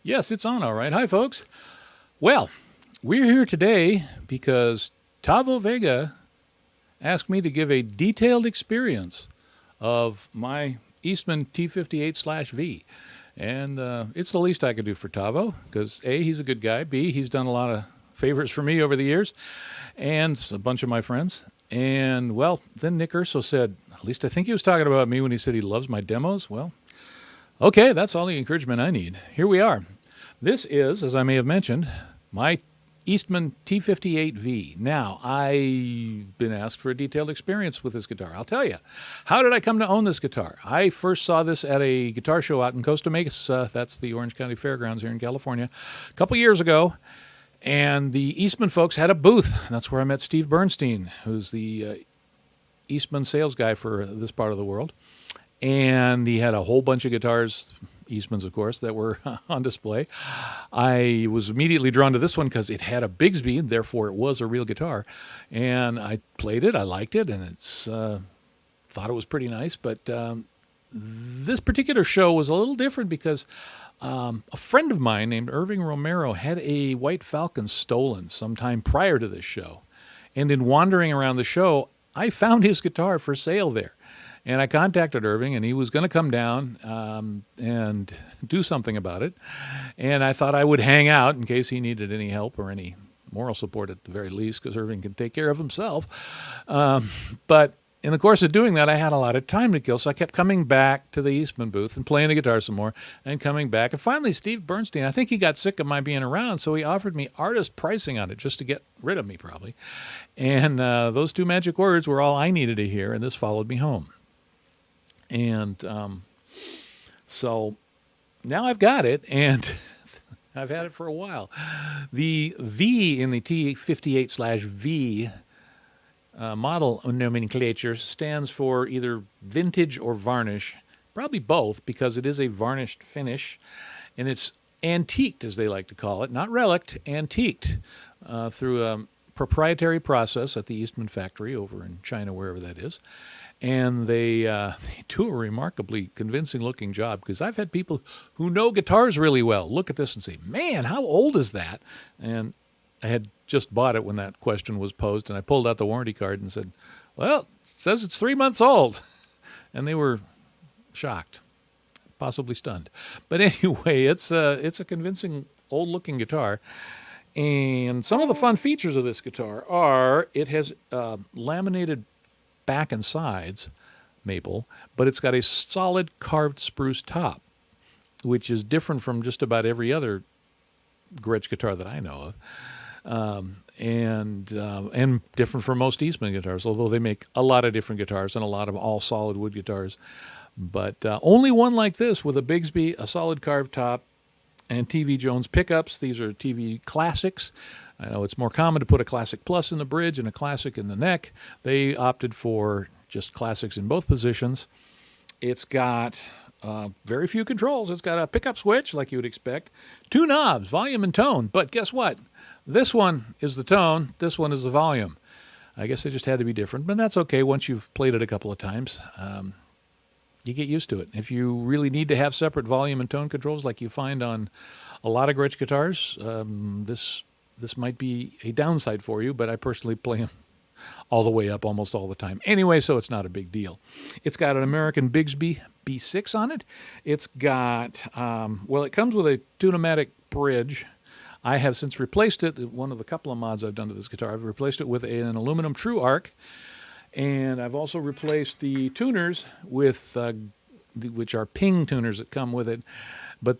Yes, it's on all right. Hi, folks. Well, we're here today because Tavo Vega asked me to give a detailed experience of my Eastman t58/V. And it's the least I could do for Tavo because A, he's a good guy. B, he's done a lot of favors for me over the years and a bunch of my friends. And, well, then Nick Urso said, at least I think he was talking about me when he said he loves my demos. Well, okay, that's all the encouragement I need. Here we are. This is, as I may have mentioned, my Eastman t58V. Now, I've been asked for a detailed experience with this guitar. I'll tell you. How did I come to own this guitar? I first saw this at a guitar show out in Costa Mesa. That's the Orange County Fairgrounds here in California. A couple years ago. And the Eastman folks had a booth. That's where I met Steve Bernstein, who's the Eastman sales guy for this part of the world. And he had a whole bunch of guitars, Eastmans, of course, that were on display. I was immediately drawn to this one because it had a Bigsby, and therefore it was a real guitar. And I played it, I liked it, and it's thought it was pretty nice. But this particular show was a little different because a friend of mine named Irving Romero had a White Falcon stolen sometime prior to this show. And in wandering around the show, I found his guitar for sale there. And I contacted Irving, and he was going to come down and do something about it. And I thought I would hang out in case he needed any help or any moral support at the very least, because Irving can take care of himself. But in the course of doing that, I had a lot of time to kill, so I kept coming back to the Eastman booth and playing the guitar some more and coming back. And finally, Steve Bernstein, I think he got sick of my being around, so he offered me artist pricing on it just to get rid of me, probably. And those two magic words were all I needed to hear, and this followed me home. And so now I've got it, and I've had it for a while. The V in the T58/V model nomenclature stands for either vintage or varnish, probably both, because it is a varnished finish, and it's antiqued, as they like to call it, not relict, antiqued through a proprietary process at the Eastman factory over in China, wherever that is. And they do a remarkably convincing-looking job, because I've had people who know guitars really well look at this and say, man, how old is that? And I had just bought it when that question was posed, and I pulled out the warranty card and said, well, it says it's 3 months old. And they were shocked, possibly stunned. But anyway, it's a convincing, old-looking guitar. And some of the fun features of this guitar are it has laminated back and sides maple, but it's got a solid carved spruce top, which is different from just about every other Gretsch guitar that I know of, and different from most Eastman guitars, although they make a lot of different guitars and a lot of all solid wood guitars. But only one like this with a Bigsby, a solid carved top, and TV Jones pickups. These are TV classics. I know it's more common to put a Classic Plus in the bridge and a Classic in the neck. They opted for just classics in both positions. It's got very few controls. It's got a pickup switch, like you would expect, 2 knobs, volume and tone. But guess what? This one is the tone. This one is the volume. I guess they just had to be different, but that's okay. Once you've played it a couple of times, you get used to it. If you really need to have separate volume and tone controls like you find on a lot of Gretsch guitars, this might be a downside for you, but I personally play them all the way up almost all the time. Anyway, so it's not a big deal. It's got an American Bigsby B6 on it. It's got, it comes with a Tune-o-matic bridge. I have since replaced it. One of the couple of mods I've done to this guitar, I've replaced it with an aluminum True Arc. And I've also replaced the tuners with, which are ping tuners that come with it. But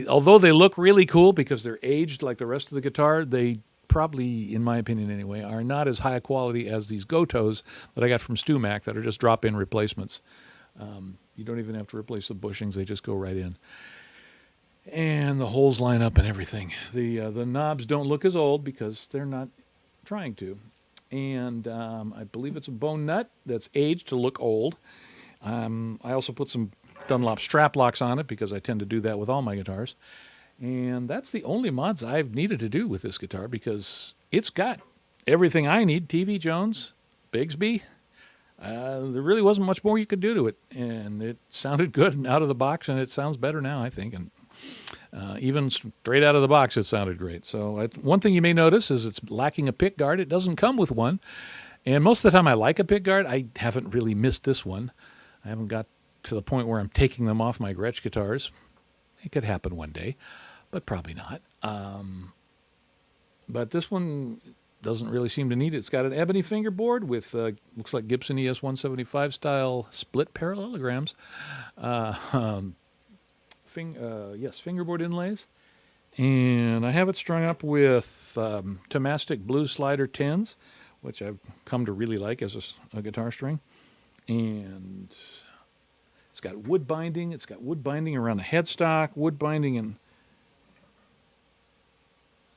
although they look really cool because they're aged like the rest of the guitar, they probably, in my opinion anyway, are not as high a quality as these Gotos that I got from StewMac that are just drop-in replacements. You don't even have to replace the bushings. They just go right in. And the holes line up and everything. The knobs don't look as old because they're not trying to. And I believe it's a bone nut that's aged to look old. I also put some Dunlop strap locks on it because I tend to do that with all my guitars. And that's the only mods I've needed to do with this guitar because it's got everything I need. TV Jones, Bigsby. There really wasn't much more you could do to it. And it sounded good out of the box, and it sounds better now, I think. And Even straight out of the box, it sounded great. So one thing you may notice is it's lacking a pick guard. It doesn't come with one. And most of the time I like a pick guard. I haven't really missed this one. I haven't got to the point where I'm taking them off my Gretsch guitars. It could happen one day, but probably not. But this one doesn't really seem to need it. It's got an ebony fingerboard with, looks like Gibson ES 175 style split parallelograms. Fingerboard inlays. And I have it strung up with Tomastic Blues Slider 10s, which I've come to really like as a guitar string. And it's got wood binding. It's got wood binding around the headstock, wood binding and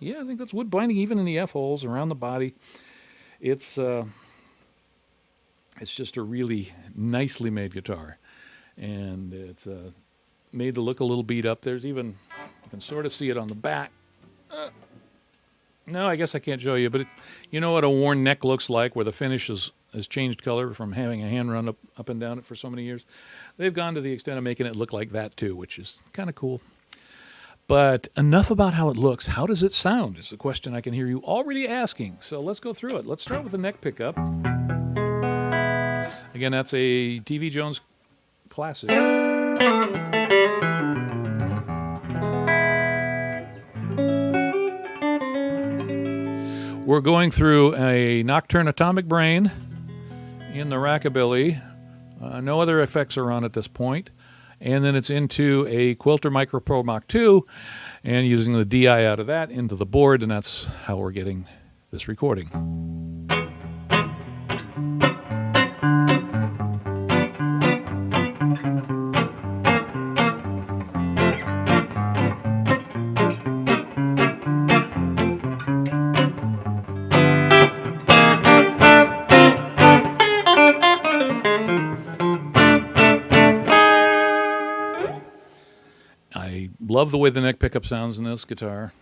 I think that's wood binding even in the F-holes around the body. It's just a really nicely made guitar. And it's made to look a little beat up. There's even, you can sort of see it on the back. No, I guess I can't show you, but you know what a worn neck looks like where the finish has changed color from having a hand run up and down it for so many years. They've gone to the extent of making it look like that too, which is kind of cool. But enough about how it looks. How does it sound is the question I can hear you already asking. So let's go through it. Let's start with the neck pickup. Again, that's a TV Jones classic. We're going through a Nocturne Atomic Brain in the Rockabilly. No other effects are on at this point. And then it's into a Quilter Micro Pro Mach 2 and using the DI out of that into the board, and that's how we're getting this recording. I love the way the neck pickup sounds in this guitar.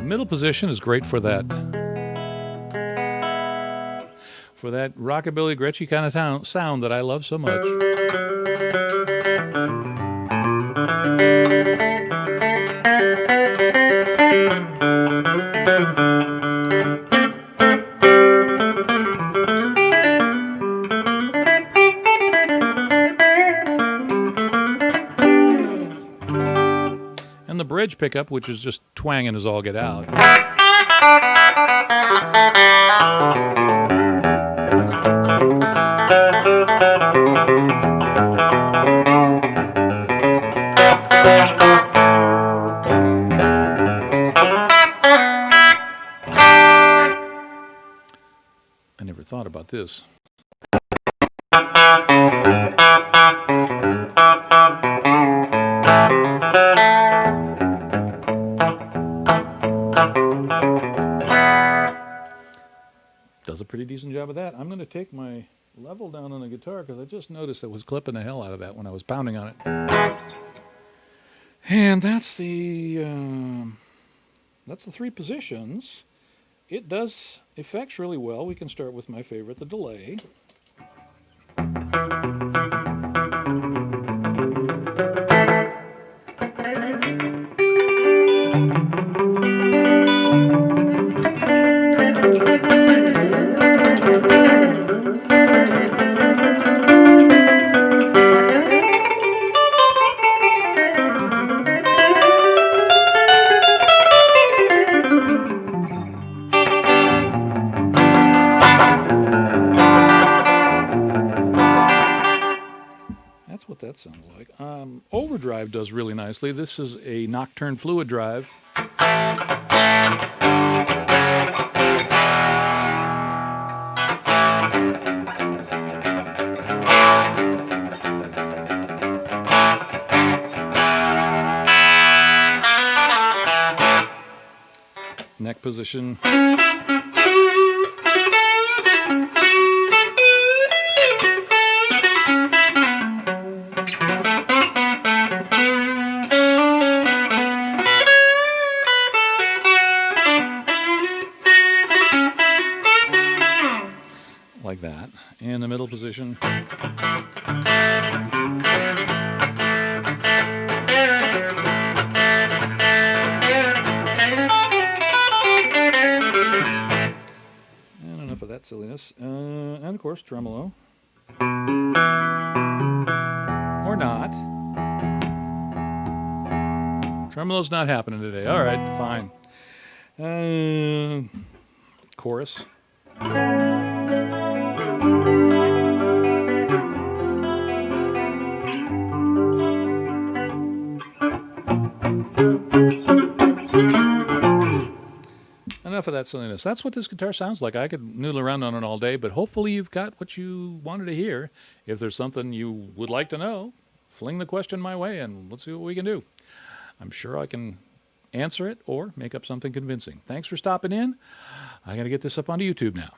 Middle position is great for that rockabilly, Gretschy kind of sound that I love so much. And the bridge pickup, which is just twanging as all get out. I never thought about this. Does a pretty decent job of that. I'm going to take my level down on the guitar because I just noticed it was clipping the hell out of that when I was pounding on it. And that's the three positions. It does effects really well. We can start with my favorite, the delay. What that sounds like. Overdrive does really nicely. This is a Nocturne fluid drive. Neck position. like that. In the middle position. And enough of that silliness. And of course, tremolo. Or not. Tremolo's not happening today. All right, fine. Chorus. Enough of that silliness. That's what this guitar sounds like. I could noodle around on it all day, but hopefully you've got what you wanted to hear. If there's something you would like to know, fling the question my way and let's see what we can do. I'm sure I can answer it or make up something convincing. Thanks for stopping in. I got to get this up onto YouTube now.